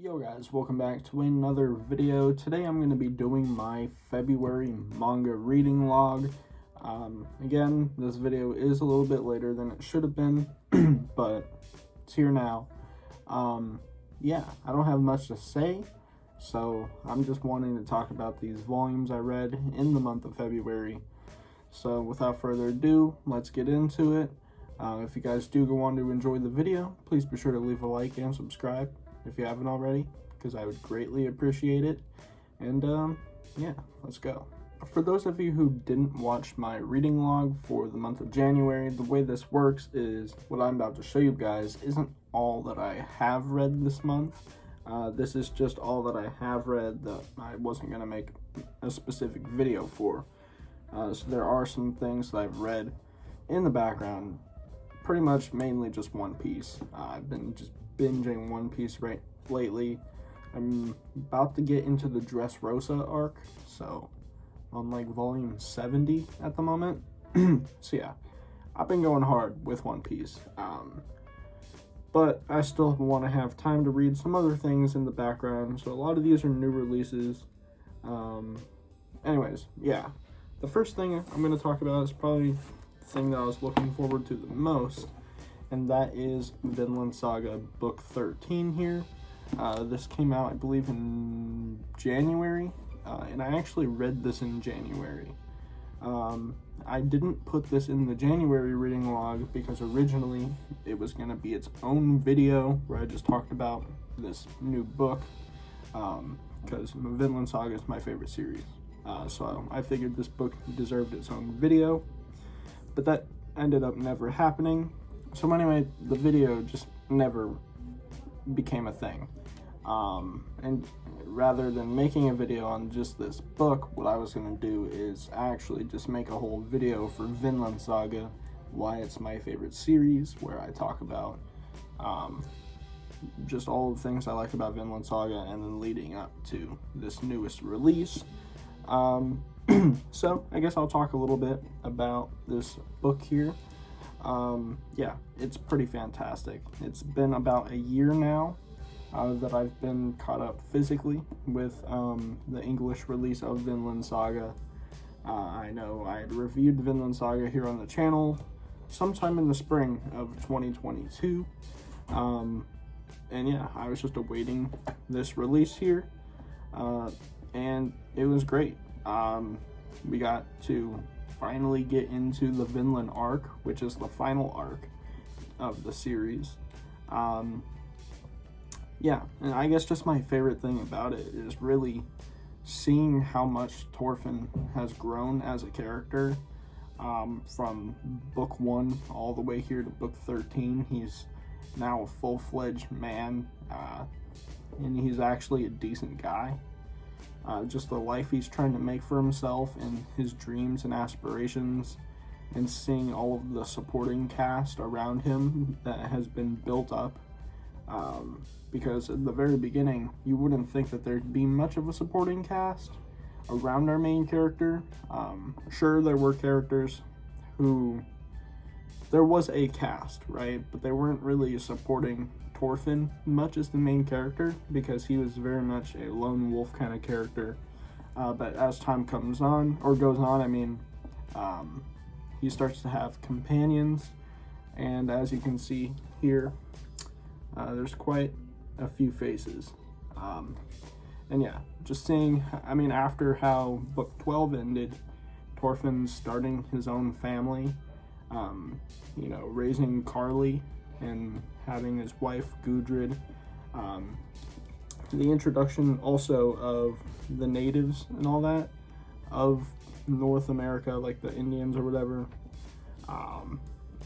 Yo guys, welcome back to another video. Today I'm going to be doing my February manga reading log. Again, this video is a little bit later than it should have been, but it's here now. Yeah, I don't have much to say, so I'm just wanting to talk about these volumes I read in the month of February. So without further ado, let's get into it. If you guys do go on to enjoy the video, please be sure to leave a like and subscribe if you haven't already, because I would greatly appreciate it. And yeah, let's go. For those of you who didn't watch my reading log for the month of January, the way this works is what I'm about to show you guys isn't all that I have read this month. This is just all that I have read that I wasn't going to make a specific video for. So there are some things that I've read in the background, pretty much mainly just One Piece. I've been just binging One Piece right lately. I'm about to get into the Dressrosa arc, so on like volume 70 at the moment. So yeah, I've been going hard with One Piece, but I still want to have time to read some other things in the background, so a lot of these are new releases. Anyways, yeah, the first thing I'm going to talk about is probably the thing that I was looking forward to the most, and that is Vinland Saga book 13 here. This came out, I believe, in January, and I actually read this in January. I didn't put this in the January reading log because originally it was going to be its own video where I just talked about this new book, because Vinland Saga is my favorite series. So I figured this book deserved its own video, but that ended up never happening. So anyway, the video just never became a thing. And rather than making a video on just this book, what I was going to do is actually just make a whole video for Vinland Saga, why it's my favorite series, where I talk about just all the things I like about Vinland Saga, and then leading up to this newest release. So I guess I'll talk a little bit about this book here. Yeah, it's pretty fantastic. It's been about a year now that I've been caught up physically with the English release of Vinland Saga. I know I had reviewed Vinland Saga here on the channel sometime in the spring of 2022. And yeah, I was just awaiting this release here, and it was great. We got to finally get into the Vinland arc, which is the final arc of the series. Yeah, and I guess just my favorite thing about it is really seeing how much Thorfinn has grown as a character, from book 1 all the way here to book 13. He's now a full-fledged man, and he's actually a decent guy. Just the life he's trying to make for himself and his dreams and aspirations, and seeing all of the supporting cast around him that has been built up. Because at the very beginning, you wouldn't think that there'd be much of a supporting cast around our main character. Sure, there were characters who... There was a cast, right? But they weren't really supporting Thorfinn much as the main character, because he was very much a lone wolf kind of character. But as time goes on, I mean, he starts to have companions, and as you can see here, there's quite a few faces. And yeah, just seeing, I mean, after how book 12 ended, Thorfinn's starting his own family, you know, raising Carly and having his wife Gudrid. The introduction also of the natives and all that of North America, like the Indians or whatever.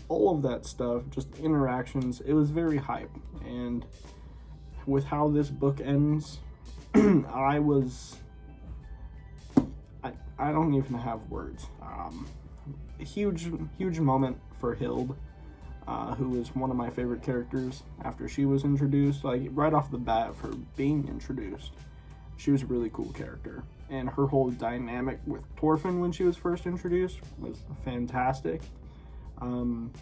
All of that stuff, just interactions, it was very hype. And with how this book ends, I don't even have words. A huge moment for Hild, who is one of my favorite characters after she was introduced. Like, right off the bat of her being introduced, she was a really cool character. And her whole dynamic with Thorfinn when she was first introduced was fantastic. And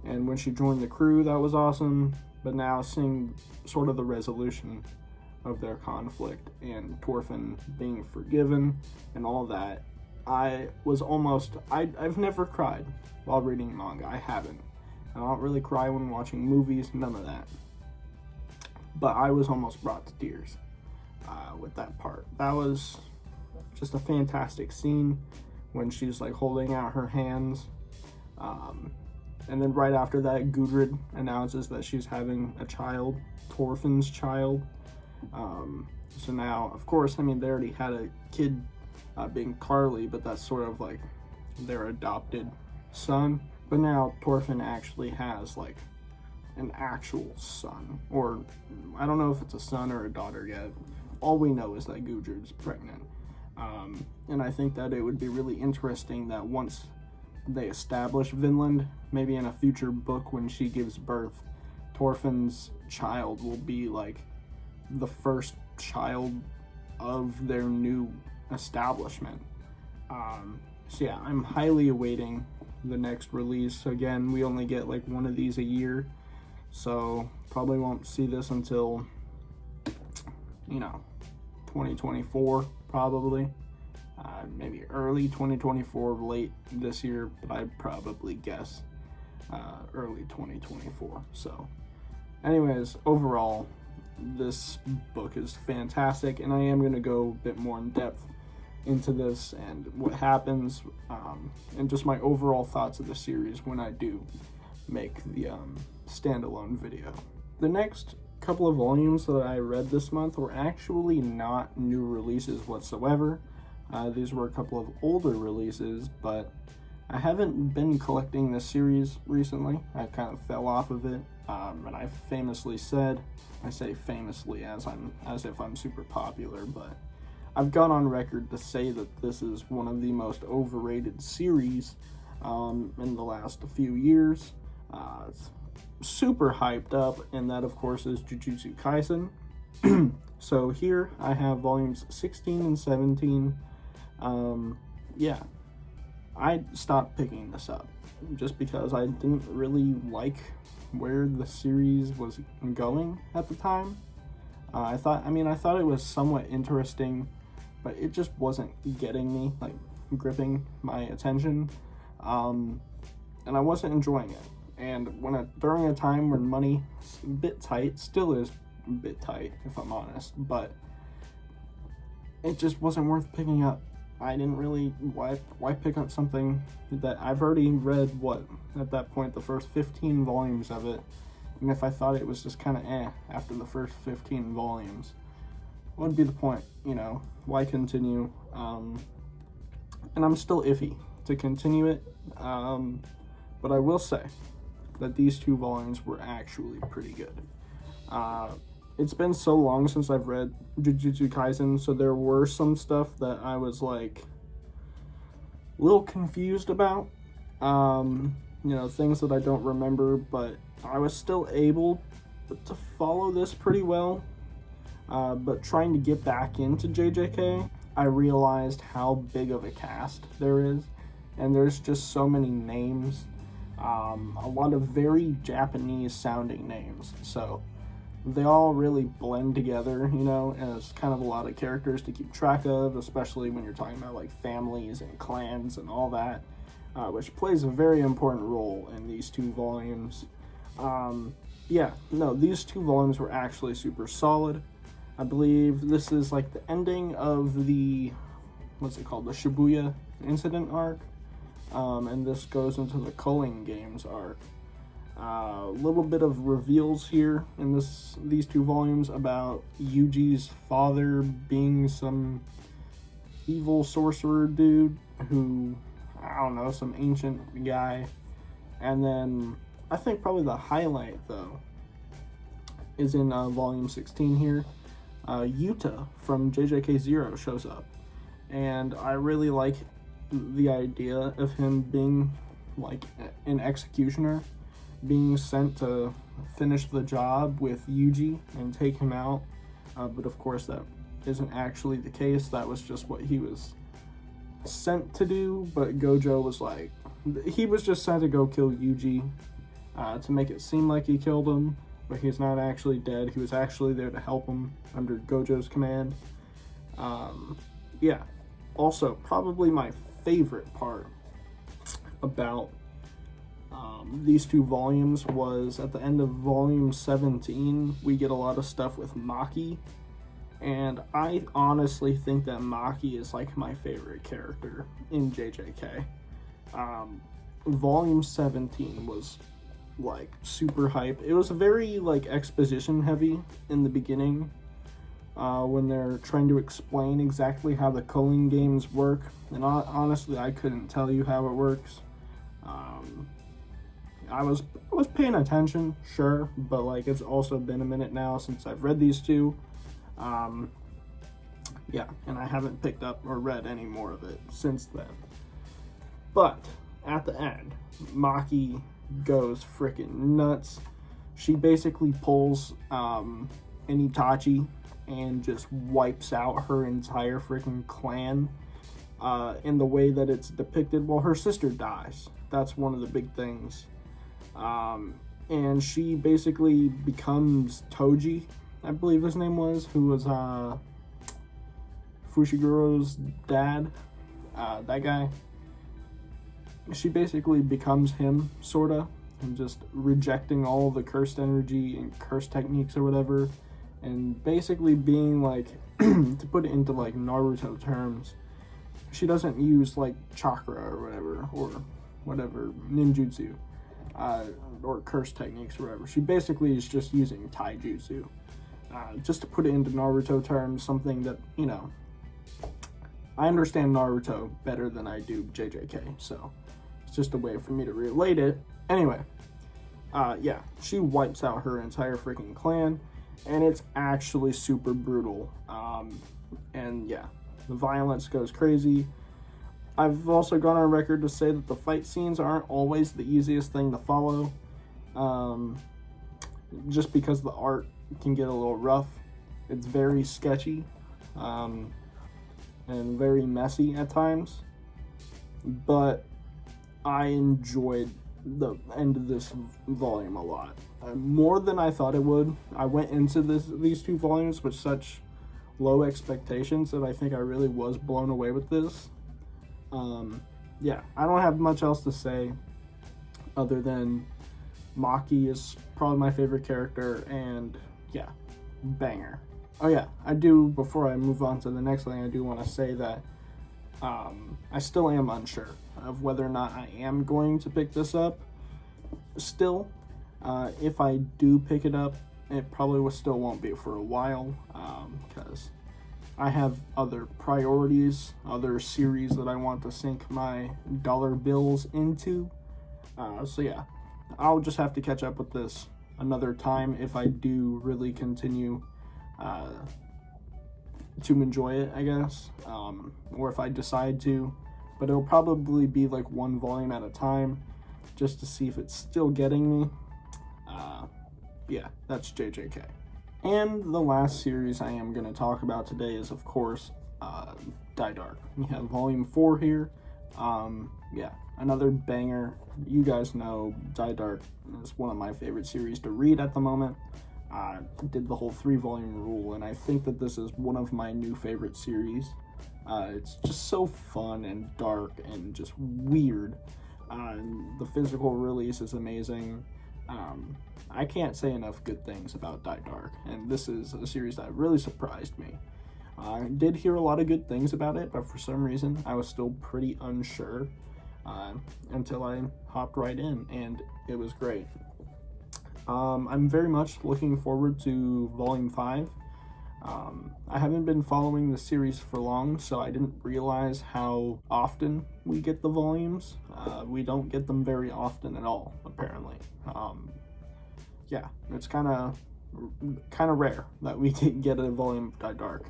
when she joined the crew, that was awesome. But now seeing sort of the resolution of their conflict and Thorfinn being forgiven and all that, I've never cried while reading manga. I haven't. I don't really cry when watching movies, none of that. But I was almost brought to tears with that part. That was just a fantastic scene when she's like holding out her hands. And then right after that, Gudrid announces that she's having a child, Thorfinn's child. So now, of course, I mean, they already had a kid being Carly, but that's sort of like their adopted son. But now Thorfinn actually has like an actual son, or I don't know if it's a son or a daughter yet. All we know is that Gudrid's pregnant. And I think that it would be really interesting that once they establish Vinland, maybe in a future book when she gives birth, Thorfinn's child will be like the first child of their new establishment. So yeah, I'm highly awaiting the next release. Again, we only get like one of these a year, so probably won't see this until, 2024 probably. Maybe early 2024, late this year, but I'd probably guess early 2024. So anyways, overall, this book is fantastic, and I am going to go a bit more in depth into this and what happens, and just my overall thoughts of the series when I do make the standalone video. The next couple of volumes that I read this month were actually not new releases whatsoever. These were a couple of older releases, but I haven't been collecting this series recently. I kind of fell off of it, and I famously said, I say famously as if I'm super popular, but I've gone on record to say that this is one of the most overrated series in the last few years. It's super hyped up, and that of course is Jujutsu Kaisen. So here I have volumes 16 and 17. Yeah, I stopped picking this up just because I didn't really like where the series was going at the time. I thought it was somewhat interesting, but it just wasn't getting me, like gripping my attention, and I wasn't enjoying it. And during a time when money is a bit tight, still is a bit tight if I'm honest, but it just wasn't worth picking up. I didn't really, why pick up something that I've already read, at that point, the first 15 volumes of it, and if I thought it was just kind of after the first 15 volumes, what would be the point, why continue? And I'm still iffy to continue it, but I will say that these 2 volumes were actually pretty good. It's been so long since I've read Jujutsu Kaisen, so there were some stuff that I was like a little confused about, things that I don't remember, but I was still able to follow this pretty well. But trying to get back into JJK, I realized how big of a cast there is, and there's just so many names, a lot of very Japanese sounding names, so they all really blend together, and it's kind of a lot of characters to keep track of, especially when you're talking about like families and clans and all that, which plays a very important role in these 2 volumes. These 2 volumes were actually super solid. I believe this is like the ending of the, the Shibuya incident arc, and this goes into the Culling Games arc. A little bit of reveals here in these 2 volumes about Yuji's father being some evil sorcerer dude who, I don't know, some ancient guy. And then I think probably the highlight though is in volume 16 here. Yuta from JJK Zero shows up, and I really like the idea of him being like an executioner, being sent to finish the job with Yuji and take him out, but of course that isn't actually the case. That was just what he was sent to do, but Gojo was he was just sent to go kill Yuji, to make it seem like he killed him, but he's not actually dead. He was actually there to help him under Gojo's command. Yeah. Also, probably my favorite part about these two volumes was at the end of volume 17, we get a lot of stuff with Maki. And I honestly think that Maki is like my favorite character in JJK. Volume 17 was like super hype. It was very like exposition heavy in the beginning, when they're trying to explain exactly how the culling games work. And honestly, I couldn't tell you how it works. I was paying attention, sure, but like it's also been a minute now since I've read these two. Yeah, and I haven't picked up or read any more of it since then. But at the end, Maki goes freaking nuts. She basically pulls an Itachi and just wipes out her entire freaking clan in the way that it's depicted. Well, her sister dies. That's one of the big things. And she basically becomes Toji, I believe his name was, who was Fushiguro's dad, that guy. She basically becomes him, sorta, and just rejecting all the cursed energy and cursed techniques or whatever, and basically being like, to put it into like Naruto terms, she doesn't use like chakra or whatever ninjutsu, or cursed techniques or whatever. She basically is just using taijutsu. Just to put it into Naruto terms, something that, you know, I understand Naruto better than I do JJK, so it's just a way for me to relate it. Anyway, yeah, she wipes out her entire freaking clan, and it's actually super brutal. And yeah, the violence goes crazy. I've also gone on record to say that the fight scenes aren't always the easiest thing to follow, just because the art can get a little rough. It's very sketchy, and very messy at times, but I enjoyed the end of this volume a lot, more than I thought it would. I went into these two volumes with such low expectations that I think I really was blown away with this. Yeah, I don't have much else to say other than Maki is probably my favorite character, and yeah, banger. Oh yeah, I do, before I move on to the next thing, I do want to say that I still am unsure of whether or not I am going to pick this up still. If I do pick it up, it probably still won't be for a while, because I have other priorities, other series that I want to sink my dollar bills into. So yeah, I'll just have to catch up with this another time if I do really continue to enjoy it, I guess, or if I decide to, but it'll probably be like one volume at a time just to see if it's still getting me. Yeah, that's JJK. And the last series I am going to talk about today is, of course, Die Dark. We have volume 4 here. Yeah, another banger. You guys know Die Dark is one of my favorite series to read at the moment. I did the whole 3-volume rule, and I think that this is one of my new favorite series. It's just so fun and dark and just weird. The physical release is amazing. I can't say enough good things about Die Dark, and this is a series that really surprised me. I did hear a lot of good things about it, but for some reason I was still pretty unsure until I hopped right in, and it was great. I'm very much looking forward to Volume 5. I haven't been following the series for long, so I didn't realize how often we get the volumes. We don't get them very often at all, apparently. Yeah, it's kind of rare that we can get a volume of Die Dark.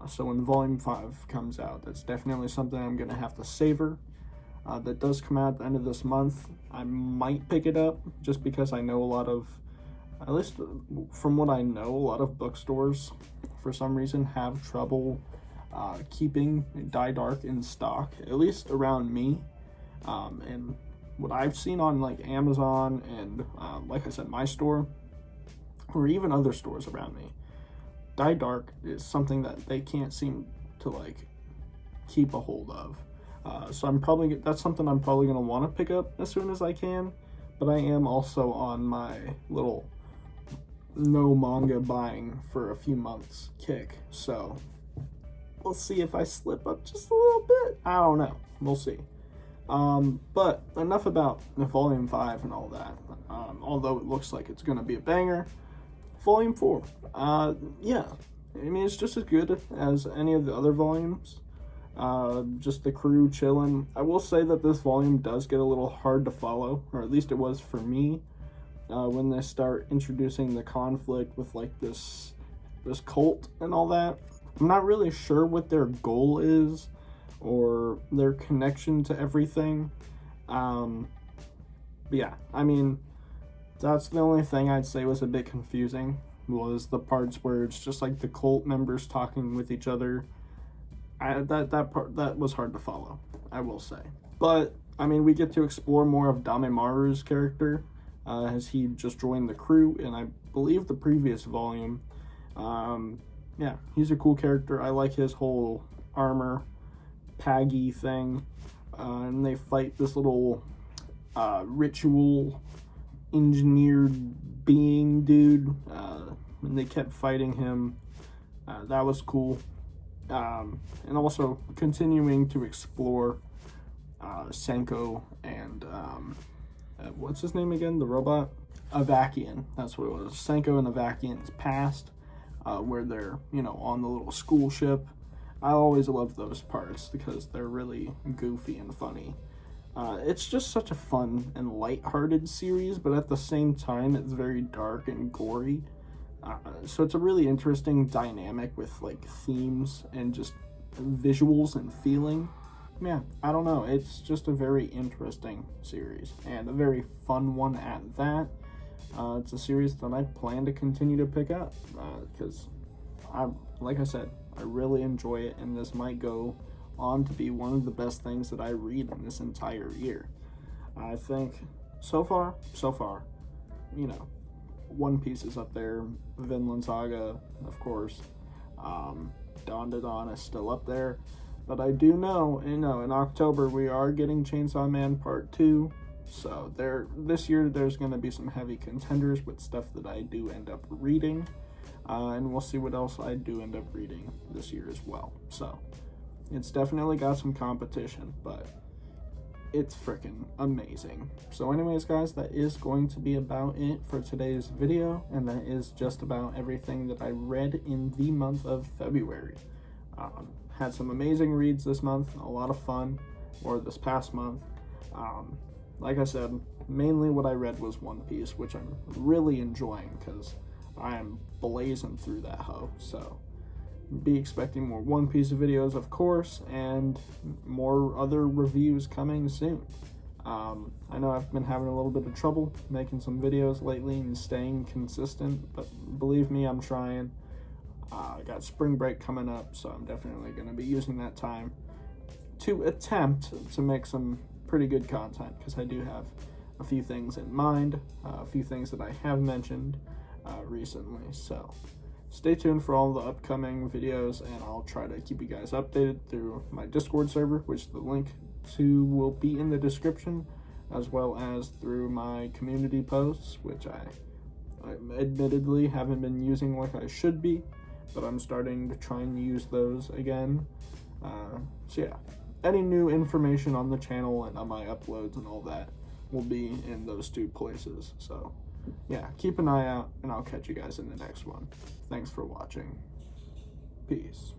So when Volume 5 comes out, that's definitely something I'm going to have to savor. That does come out at the end of this month. I might pick it up just because I know a lot of, at least from what I know, a lot of bookstores for some reason have trouble keeping Die Dark in stock, at least around me. And what I've seen on like Amazon and like I said, my store, or even other stores around me. Die Dark is something that they can't seem to like keep a hold of. So that's something I'm probably gonna want to pick up as soon as I can. But I am also on my little no manga buying for a few months kick. So we'll see if I slip up just a little bit. I don't know. We'll see. But enough about Volume 5 and all that. Although it looks like it's gonna be a banger. Volume 4. Yeah. I mean, it's just as good as any of the other volumes. Just the crew chilling. I will say that this volume does get a little hard to follow, or at least it was for me, when they start introducing the conflict with like this cult and all that. I'm not really sure what their goal is or their connection to everything. But yeah, I mean, that's the only thing I'd say was a bit confusing, was the parts where it's just like the cult members talking with each other. That part was hard to follow, I will say. But I mean, we get to explore more of Damemaru's character, as he just joined the crew in, I believe, the previous volume. Yeah, he's a cool character. I like his whole armor paggy thing, and they fight this little ritual engineered being dude, and they kept fighting him. That was cool. And also continuing to explore Senko and what's his name again? The robot? Avakian. That's what it was. Senko and Avakian's past, where they're, on the little school ship. I always love those parts because they're really goofy and funny. It's just such a fun and lighthearted series, but at the same time, it's very dark and gory. So it's a really interesting dynamic with like themes and just visuals and feeling. Yeah, I don't know. It's just a very interesting series and a very fun one at that. It's a series that I plan to continue to pick up because like I said, I really enjoy it, and this might go on to be one of the best things that I read in this entire year. I think so far, One Piece is up there, Vinland Saga, of course. Dawn to Dawn is still up there. But I do know, in October we are getting Chainsaw Man Part 2. So this year there's going to be some heavy contenders with stuff that I do end up reading. And we'll see what else I do end up reading this year as well. So it's definitely got some competition, but it's freaking amazing. So anyways, guys, that is going to be about it for today's video, and that is just about everything that I read in the month of February. Had some amazing reads this month, a lot of fun, or this past month. Like I said, mainly what I read was One Piece, which I'm really enjoying because I am blazing through that hoe. So be expecting more One Piece videos, of course, and more other reviews coming soon. I know I've been having a little bit of trouble making some videos lately and staying consistent, but believe me, I'm trying. I got spring break coming up, so I'm definitely going to be using that time to attempt to make some pretty good content, because I do have a few things in mind, a few things that I have mentioned recently. So stay tuned for all the upcoming videos, and I'll try to keep you guys updated through my Discord server, which the link to will be in the description, as well as through my community posts, which I admittedly haven't been using like I should be, but I'm starting to try and use those again. So yeah, any new information on the channel and on my uploads and all that will be in those two places. So yeah, keep an eye out, and I'll catch you guys in the next one. Thanks for watching. Peace.